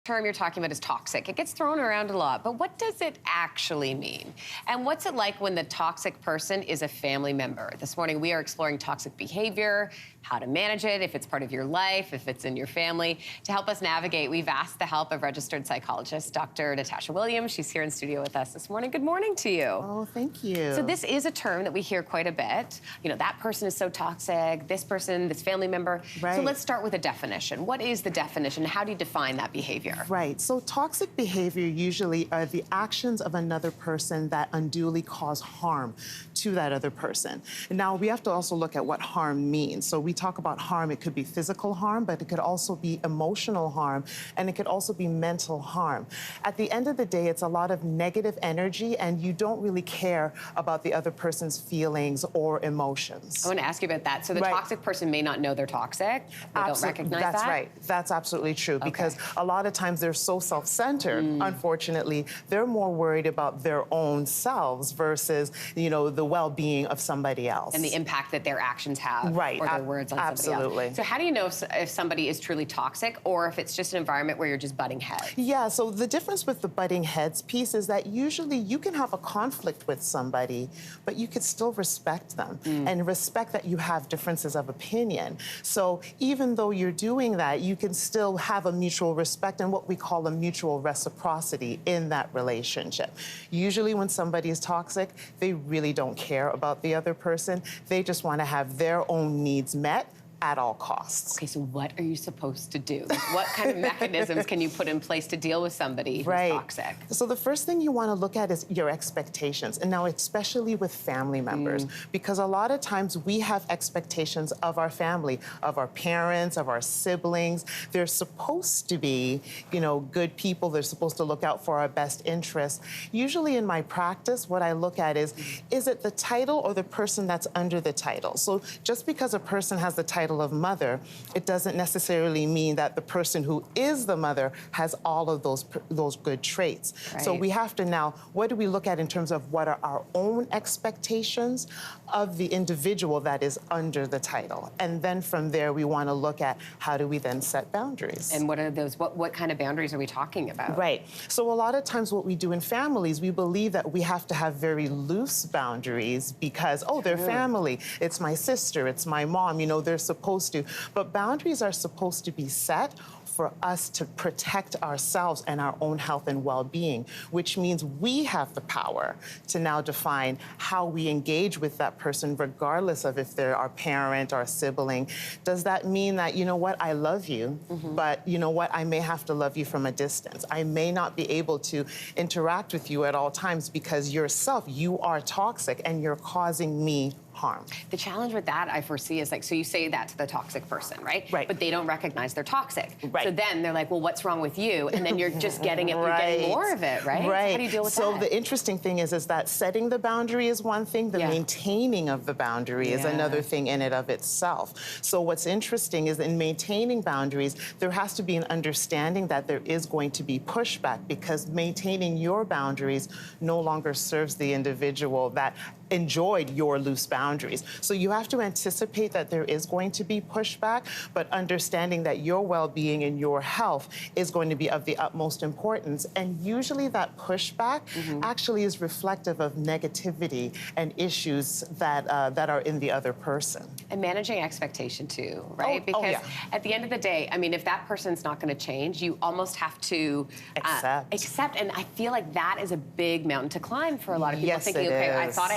Term you're talking about is toxic. It gets thrown around a lot, but what does it actually mean? And what's it like when the toxic person is a family member? This morning, we are exploring toxic behavior, how to manage it, if it's part of your life, if it's in your family. To help us navigate, we've asked the help of registered psychologist, Dr. Natasha Williams. She's here in studio with us this morning. Good morning to you. Oh, thank you. So this is a term that we hear quite a bit. You know, that person is so toxic, this person, this family member. Right. So let's start with a definition. What is the definition? How do you define that behavior? Right. So toxic behavior usually are the actions of another person that unduly cause harm to that other person. Now, we have to also look at what harm means. So we talk about harm, it could be physical harm, but it could also be emotional harm, and it could also be mental harm. At the end of the day, it's a lot of negative energy, and you don't really care about the other person's feelings or emotions. I want to ask you about that. So the toxic person may not know they're toxic. They don't recognize that? That's right. That's absolutely true. Because a lot of times they're so self-centered, unfortunately, they're more worried about their own selves versus, you know, the well-being of somebody else. And the impact that their actions have, or their words on somebody else. So how do you know if somebody is truly toxic, or if it's just an environment where you're just butting heads? Yeah, so the difference with the butting heads piece is that usually you can have a conflict with somebody, but you could still respect them and respect that you have differences of opinion. So even though you're doing that, you can still have a mutual respect and what we call a mutual reciprocity in that relationship. Usually when somebody is toxic, they really don't care about the other person. They just want to have their own needs met at all costs. Okay, so what are you supposed to do? Like, what kind of mechanisms can you put in place to deal with somebody who's toxic? So the first thing you want to look at is your expectations, and now especially with family members, because a lot of times we have expectations of our family, of our parents, of our siblings. They're supposed to be, you know, good people. They're supposed to look out for our best interests. Usually in my practice, what I look at is it the title or the person that's under the title? So just because a person has the title of mother, it doesn't necessarily mean that the person who is the mother has all of those good traits. So we have to now, what do we look at in terms of what are our own expectations of the individual that is under the title? And then from there, we want to look at how do we then set boundaries. And what are those, what kind of boundaries are we talking about? Right. So a lot of times what we do in families, we believe that we have to have very loose boundaries because, oh, they're family. It's my sister, it's my mom, you know, they're supposed to. But boundaries are supposed to be set for us to protect ourselves and our own health and well-being, which means we have the power to now define how we engage with that person, regardless of if they're our parent or sibling. Does that mean that, you know what, I love you, but you know what, I may have to love you from a distance. I may not be able to interact with you at all times because yourself, you are toxic and you're causing me harm. The challenge with that I foresee is like, so you say that to the toxic person, right? Right. But they don't recognize they're toxic. Right. So then they're like, well, what's wrong with you? And then you're just getting it, you're getting more of it, right? Right. So how do you deal with that? So the interesting thing is that setting the boundary is one thing, the maintaining of the boundary is another thing in and of itself. So what's interesting is in maintaining boundaries, there has to be an understanding that there is going to be pushback because maintaining your boundaries no longer serves the individual that enjoyed your loose boundaries. So you have to anticipate that there is going to be pushback, but understanding that your well-being and your health is going to be of the utmost importance. And usually that pushback actually is reflective of negativity and issues that are in the other person. And managing expectation too, right? Because at the end of the day, I mean, if that person's not going to change, you almost have to accept. And I feel like that is a big mountain to climb for a lot of people. Thinking, okay, I thought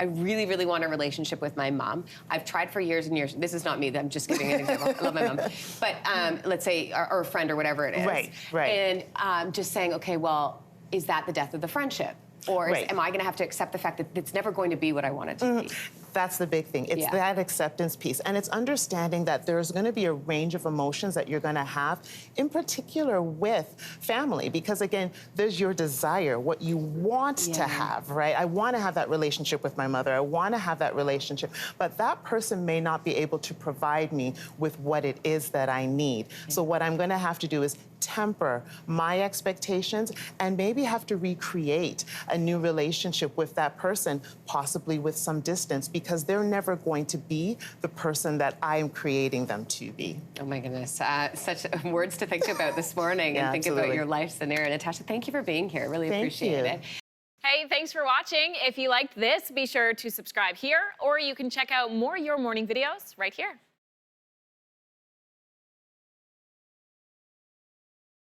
I really, really want a relationship with my mom. I've tried for years and years. This is not me. I'm just giving an example. I love my mom. But let's say, or a friend or whatever it is. Right. And just saying, okay, well, is that the death of the friendship? Or am I going to have to accept the fact that it's never going to be what I want it to be? That's the big thing. It's that acceptance piece. And it's understanding that there's going to be a range of emotions that you're going to have, in particular with family. Because, again, there's your desire, what you want to have, right? I want to have that relationship with my mother. I want to have that relationship. But that person may not be able to provide me with what it is that I need. So what I'm going to have to do is temper my expectations and maybe have to recreate a new relationship with that person, possibly with some distance, because they're never going to be the person that I am creating them to be. Oh my goodness, such words to think about this morning and think about your life scenario. Natasha, thank you for being here. Really appreciate it. Hey, thanks for watching. If you liked this, be sure to subscribe here, or you can check out more Your Morning videos right here.